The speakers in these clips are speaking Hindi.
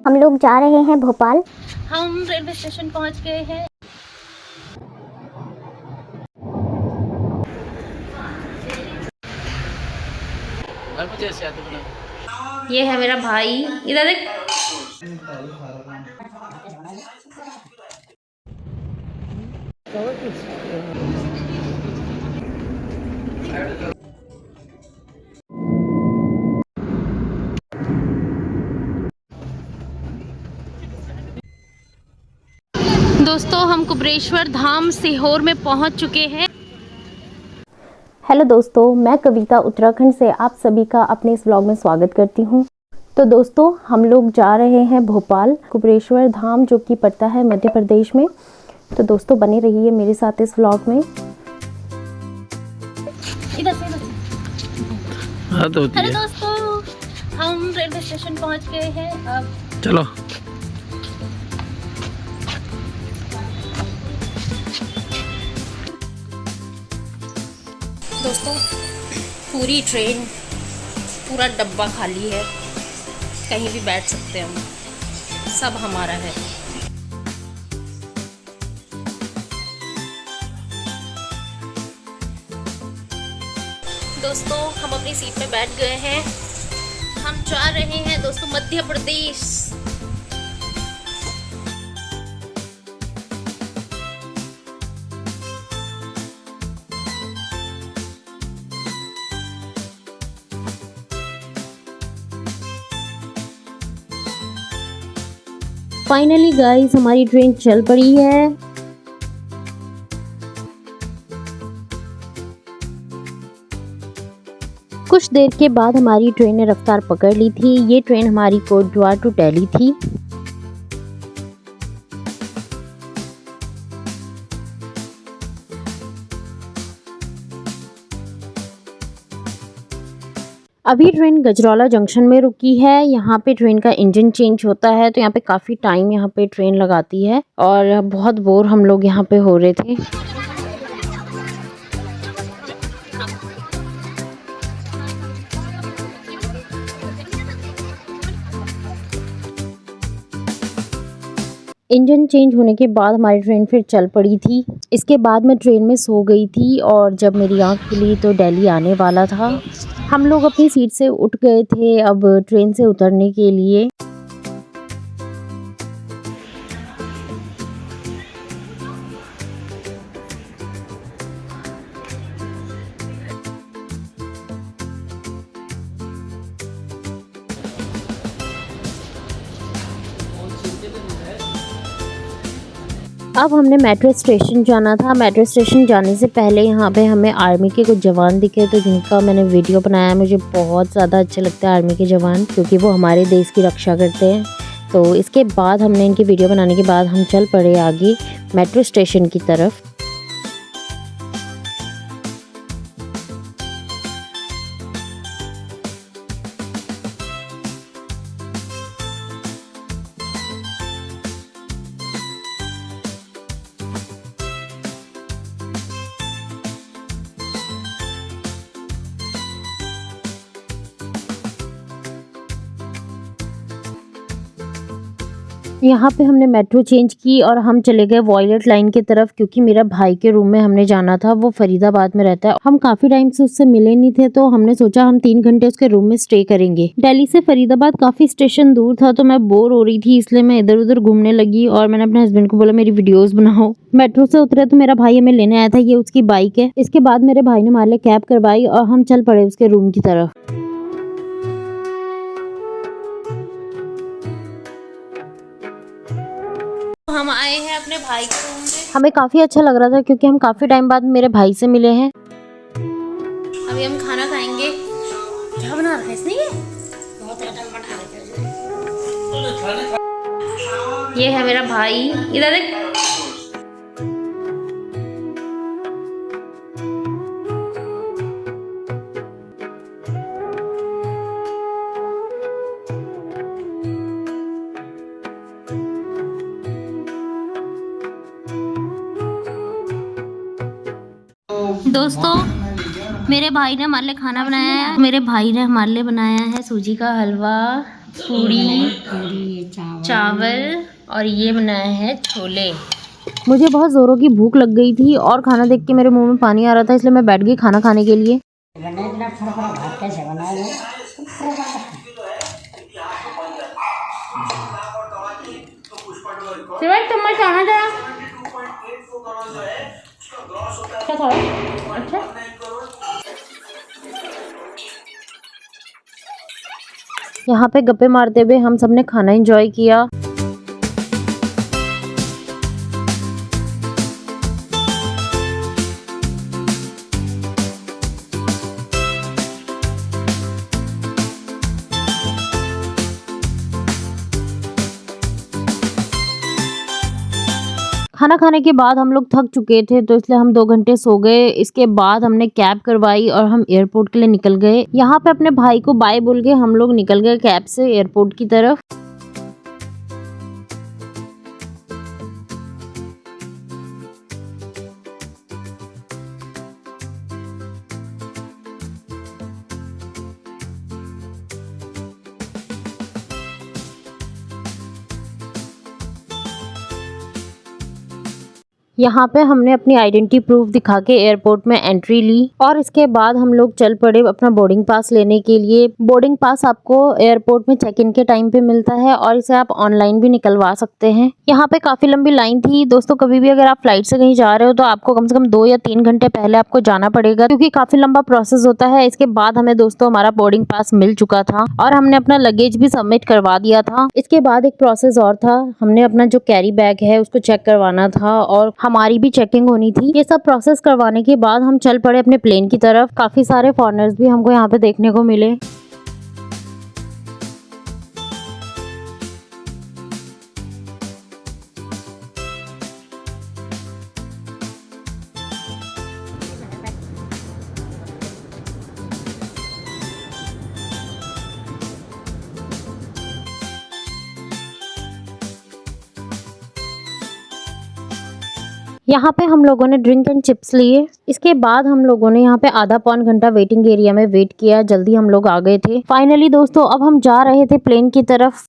हम लोग जा रहे हैं भोपाल। हम रेलवे स्टेशन पहुंच गए हैं। ये है मेरा भाई, इधर देख। दोस्तों, हम कुबरेश्वर धाम सीहोर में पहुंच चुके हैं। हेलो दोस्तों, मैं कविता उत्तराखंड से आप सभी का अपने इस व्लॉग में स्वागत करती हूँ। तो दोस्तों, हम लोग जा रहे हैं भोपाल कुबरेश्वर धाम, जो कि पड़ता है मध्य प्रदेश में। तो दोस्तों, बने रहिए मेरे साथ इस व्लॉग में। हेलो दोस्तों, हम रेलवे स्टेशन पहुंच गए हैं। अब चलो। दोस्तों, पूरी ट्रेन, पूरा डब्बा खाली है। कहीं भी बैठ सकते हैं हम, सब हमारा है। दोस्तों, हम अपनी सीट पे बैठ गए हैं। हम जा रहे हैं दोस्तों मध्य प्रदेश। फाइनली गाइस, हमारी ट्रेन चल पड़ी है। कुछ देर के बाद हमारी ट्रेन ने रफ्तार पकड़ ली थी। ये ट्रेन हमारी कोटद्वार टू दिल्ली थी। अभी ट्रेन गजरौला जंक्शन में रुकी है। यहाँ पे ट्रेन का इंजन चेंज होता है, तो यहाँ पे काफ़ी टाइम यहाँ पे ट्रेन लगाती है और बहुत बोर हम लोग यहाँ पे हो रहे थे। इंजन चेंज होने के बाद हमारी ट्रेन फिर चल पड़ी थी। इसके बाद मैं ट्रेन में सो गई थी और जब मेरी आँख खुली तो दिल्ली आने वाला था। हम लोग अपनी सीट से उठ गए थे अब ट्रेन से उतरने के लिए। अब हमने मेट्रो स्टेशन जाना था। मेट्रो स्टेशन जाने से पहले यहाँ पे हमें आर्मी के कुछ जवान दिखे, तो जिनका मैंने वीडियो बनाया। मुझे बहुत ज़्यादा अच्छे लगते हैं आर्मी के जवान, क्योंकि वो हमारे देश की रक्षा करते हैं। तो इसके बाद हमने इनकी वीडियो बनाने के बाद हम चल पड़े आगे मेट्रो स्टेशन की तरफ। यहाँ पे हमने मेट्रो चेंज की और हम चले गए वॉयलेट लाइन की तरफ, क्योंकि मेरा भाई के रूम में हमने जाना था। वो फरीदाबाद में रहता है। हम काफी टाइम से उससे मिले नहीं थे, तो हमने सोचा हम 3 घंटे उसके रूम में स्टे करेंगे। दिल्ली से फरीदाबाद काफी स्टेशन दूर था, तो मैं बोर हो रही थी, इसलिए मैं इधर उधर घूमने लगी और मैंने अपने हस्बैंड को बोला मेरी वीडियोज बनाओ। मेट्रो से उतरे तो मेरा भाई हमें लेने आया था। ये उसकी बाइक है। इसके बाद मेरे भाई ने हमारे लिए कैब करवाई और हम चल पड़े उसके रूम की तरफ। हम आए हैं अपने भाई के रूम में। हमें काफी अच्छा लग रहा था, क्योंकि हम काफी टाइम बाद मेरे भाई से मिले हैं। अभी हम खाना खाएंगे। क्या बना रहा है इसने? ये है मेरा भाई, इधर देख। दोस्तों, मेरे भाई ने हमारे लिए खाना बनाया है। मेरे भाई ने हमारे लिए बनाया है सूजी का हलवा पूड़ी, पूरी चावल और ये बनाया है छोले। मुझे बहुत ज़ोरों की भूख लग गई थी और खाना देख के मेरे मुंह में पानी आ रहा था, इसलिए मैं बैठ गई खाना खाने के लिए। बने इतना फटाफट भात कैसे बनाए? शिवाय चम्मच आना जरा। क्या खाओ? अच्छा। यहाँ पे गप्पे मारते हुए हम सब ने खाना एंजॉय किया। खाना खाने के बाद हम लोग थक चुके थे तो इसलिए हम 2 घंटे सो गए। इसके बाद हमने कैब करवाई और हम एयरपोर्ट के लिए निकल गए। यहाँ पे अपने भाई को बाय बोल के हम लोग निकल गए कैब से एयरपोर्ट की तरफ। यहाँ पे हमने अपनी आइडेंटिटी प्रूफ दिखा के एयरपोर्ट में एंट्री ली और इसके बाद हम लोग चल पड़े अपना बोर्डिंग पास लेने के लिए। बोर्डिंग पास आपको एयरपोर्ट में चेक इन के टाइम पे मिलता है और इसे आप ऑनलाइन भी निकलवा सकते हैं। यहाँ पे काफी लंबी लाइन थी दोस्तों। कभी भी अगर आप फ्लाइट से कहीं जा रहे हो तो आपको कम से कम 2 या 3 घंटे पहले आपको जाना पड़ेगा, क्योंकि काफी लंबा प्रोसेस होता है। इसके बाद हमें दोस्तों हमारा बोर्डिंग पास मिल चुका था और हमने अपना लगेज भी सबमिट करवा दिया था। इसके बाद एक प्रोसेस और था, हमने अपना जो कैरी बैग है उसको चेक करवाना था और हमारी भी चेकिंग होनी थी। ये सब प्रोसेस करवाने के बाद हम चल पड़े अपने प्लेन की तरफ। काफी सारे फॉरेनर्स भी हमको यहाँ पे देखने को मिले। यहाँ पे हम लोगों ने ड्रिंक एंड चिप्स लिए। इसके बाद हम लोगों ने यहाँ पे आधा पौन घंटा वेटिंग एरिया में वेट किया। जल्दी हम लोग आ गए थे। फाइनली दोस्तों अब हम जा रहे थे प्लेन की तरफ।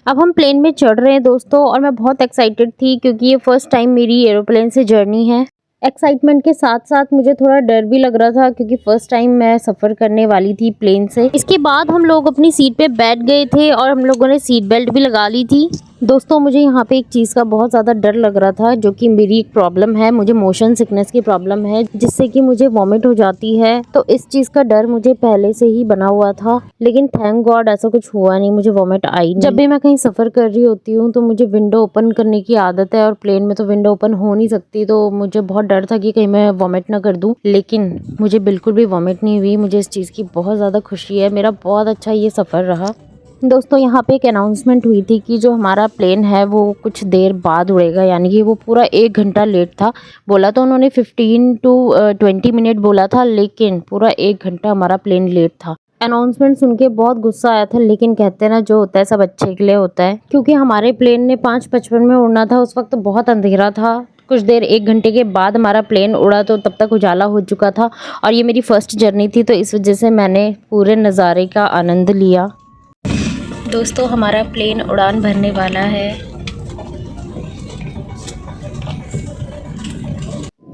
अब हम प्लेन में चढ़ रहे हैं दोस्तों और मैं बहुत एक्साइटेड थी क्योंकि ये फर्स्ट टाइम मेरी एरोप्लेन से जर्नी है। एक्साइटमेंट के साथ साथ मुझे थोड़ा डर भी लग रहा था क्योंकि फर्स्ट टाइम मैं सफ़र करने वाली थी प्लेन से। इसके बाद हम लोग अपनी सीट पे बैठ गए थे और हम लोगों ने सीट बेल्ट भी लगा ली थी। दोस्तों मुझे यहाँ पे एक चीज़ का बहुत ज़्यादा डर लग रहा था, जो कि मेरी एक प्रॉब्लम है। मुझे मोशन सिकनेस की प्रॉब्लम है जिससे कि मुझे वॉमिट हो जाती है। तो इस चीज़ का डर मुझे पहले से ही बना हुआ था, लेकिन थैंक गॉड ऐसा कुछ हुआ नहीं, मुझे वॉमिट आई नहीं। जब भी मैं कहीं सफ़र कर रही होती हूँ तो मुझे विंडो ओपन करने की आदत है और प्लेन में तो विंडो ओपन हो नहीं सकती, तो मुझे बहुत डर था कि कहीं मैं वॉमिट ना कर दूँ, लेकिन मुझे बिल्कुल भी वॉमिट नहीं हुई। मुझे इस चीज़ की बहुत ज़्यादा खुशी है। मेरा बहुत अच्छा ये सफ़र रहा। दोस्तों यहाँ पे एक अनाउंसमेंट हुई थी कि जो हमारा प्लेन है वो कुछ देर बाद उड़ेगा, यानी कि वो पूरा 1 घंटा लेट था। बोला तो उन्होंने 15 to 20 मिनट बोला था, लेकिन पूरा 1 घंटा हमारा प्लेन लेट था। अनाउंसमेंट सुन के बहुत गुस्सा आया था, लेकिन कहते हैं ना जो होता है सब अच्छे के लिए होता है। क्योंकि हमारे प्लेन ने 5:55 में उड़ना था। उस वक्त बहुत अंधेरा था। कुछ देर 1 घंटे के बाद हमारा प्लेन उड़ा तो तब तक उजाला हो चुका था और ये मेरी फर्स्ट जर्नी थी, तो इस वजह से मैंने पूरे नज़ारे का आनंद लिया। दोस्तों हमारा प्लेन उड़ान भरने वाला है।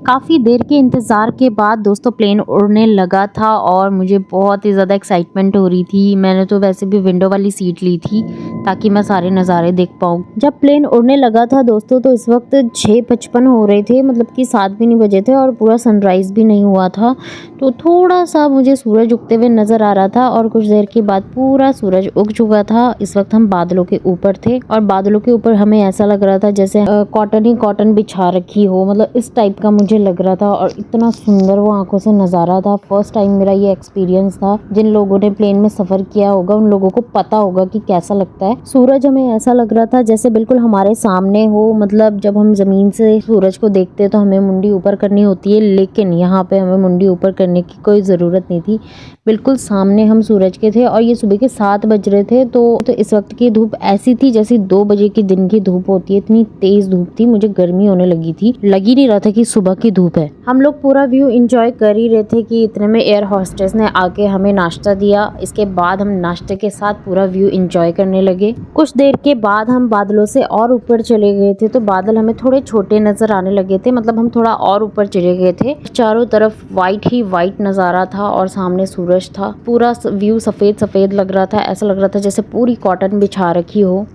काफ़ी देर के इंतज़ार के बाद दोस्तों प्लेन उड़ने लगा था और मुझे बहुत ही ज़्यादा एक्साइटमेंट हो रही थी। मैंने तो वैसे भी विंडो वाली सीट ली थी ताकि मैं सारे नज़ारे देख पाऊँ। जब प्लेन उड़ने लगा था दोस्तों तो इस वक्त 6:55 हो रहे थे, मतलब कि 7 भी नहीं बजे थे और पूरा सनराइज़ भी नहीं हुआ था। तो थोड़ा सा मुझे सूरज उगते हुए नज़र आ रहा था और कुछ देर के बाद पूरा सूरज उग चुका था। इस वक्त हम बादलों के ऊपर थे और बादलों के ऊपर हमें ऐसा लग रहा था जैसे कॉटन ही कॉटन बिछा रखी हो, मतलब इस टाइप का मुझे लग रहा था और इतना सुंदर वो आंखों से नज़ारा था। फर्स्ट टाइम मेरा ये एक्सपीरियंस था। जिन लोगों ने प्लेन में सफ़र किया होगा उन लोगों को पता होगा कि कैसा लगता है। है। सूरज हमें ऐसा लग रहा था जैसे बिल्कुल हमारे सामने हो, मतलब जब हम जमीन से सूरज को देखते हैं तो हमें मुंडी ऊपर करनी होती है, लेकिन यहाँ पे हमें मुंडी ऊपर करने की कोई ज़रूरत नहीं थी। बिल्कुल सामने हम सूरज के थे और ये सुबह के 7 बज रहे थे। तो इस वक्त की धूप ऐसी थी जैसी 2 बजे की दिन की धूप होती है, इतनी तेज धूप थी, मुझे गर्मी होने लगी थी, लग ही नहीं रहा था कि सुबह की धूप है। हम लोग पूरा व्यू एंजॉय कर ही रहे थे कि इतने में एयर होस्टेस ने आके हमें नाश्ता दिया। इसके बाद हम नाश्ते के साथ पूरा व्यू एंजॉय करने लगे। कुछ देर के बाद हम बादलों से और ऊपर चले गए थे, तो बादल हमें थोड़े छोटे नजर आने लगे थे, मतलब हम थोड़ा और ऊपर चले गए थे। चारों तरफ वाइट ही वाइट नज़ारा था और सामने सूरज था। पूरा व्यू सफ़ेद सफ़ेद लग रहा था, ऐसा लग रहा था जैसे पूरी कॉटन बिछा रखी हो।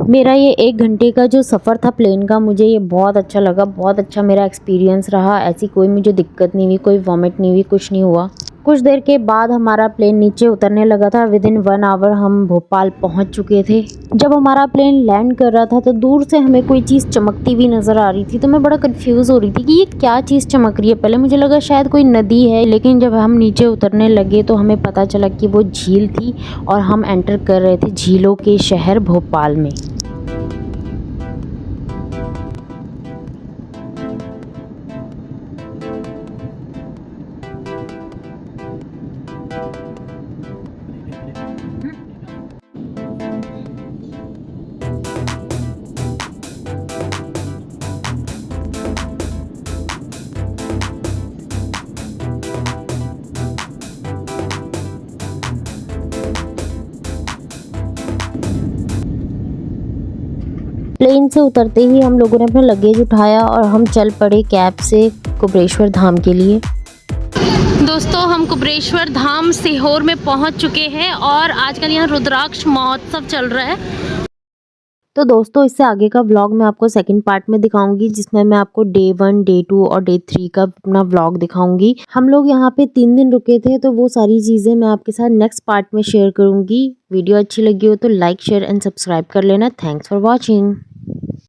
मेरा ये 1 घंटे का जो सफ़र था प्लेन का, मुझे ये बहुत अच्छा लगा, बहुत अच्छा मेरा एक्सपीरियंस रहा। ऐसी कोई मुझे दिक्कत नहीं हुई, कोई वॉमिट नहीं हुई, कुछ नहीं हुआ। कुछ देर के बाद हमारा प्लेन नीचे उतरने लगा था। विदिन 1 आवर हम भोपाल पहुंच चुके थे। जब हमारा प्लेन लैंड कर रहा था तो दूर से हमें कोई चीज़ चमकती हुई नज़र आ रही थी, तो मैं बड़ा कंफ्यूज हो रही थी कि ये क्या चीज़ चमक रही है। पहले मुझे लगा शायद कोई नदी है, लेकिन जब हम नीचे उतरने लगे तो हमें पता चला कि वो झील थी और हम एंटर कर रहे थे झीलों के शहर भोपाल में। प्लेन से उतरते ही हम लोगों ने अपना लगेज उठाया और हम चल पड़े कैब से कुबेरेश्वर धाम के लिए। दोस्तों, हम कुबेरेश्वर धाम सीहोर में पहुंच चुके हैं और आजकल यहाँ रुद्राक्ष महोत्सव चल रहा है। तो दोस्तों, इससे आगे का व्लॉग मैं आपको सेकंड पार्ट में दिखाऊंगी, जिसमें मैं आपको डे 1, डे 2 और डे 3 का अपना व्लॉग दिखाऊंगी। हम लोग यहाँ पे 3 दिन रुके थे, तो वो सारी चीज़ें मैं आपके साथ नेक्स्ट पार्ट में शेयर करूंगी। वीडियो अच्छी लगी हो तो लाइक, शेयर एंड सब्सक्राइब कर लेना। Thanks for watching.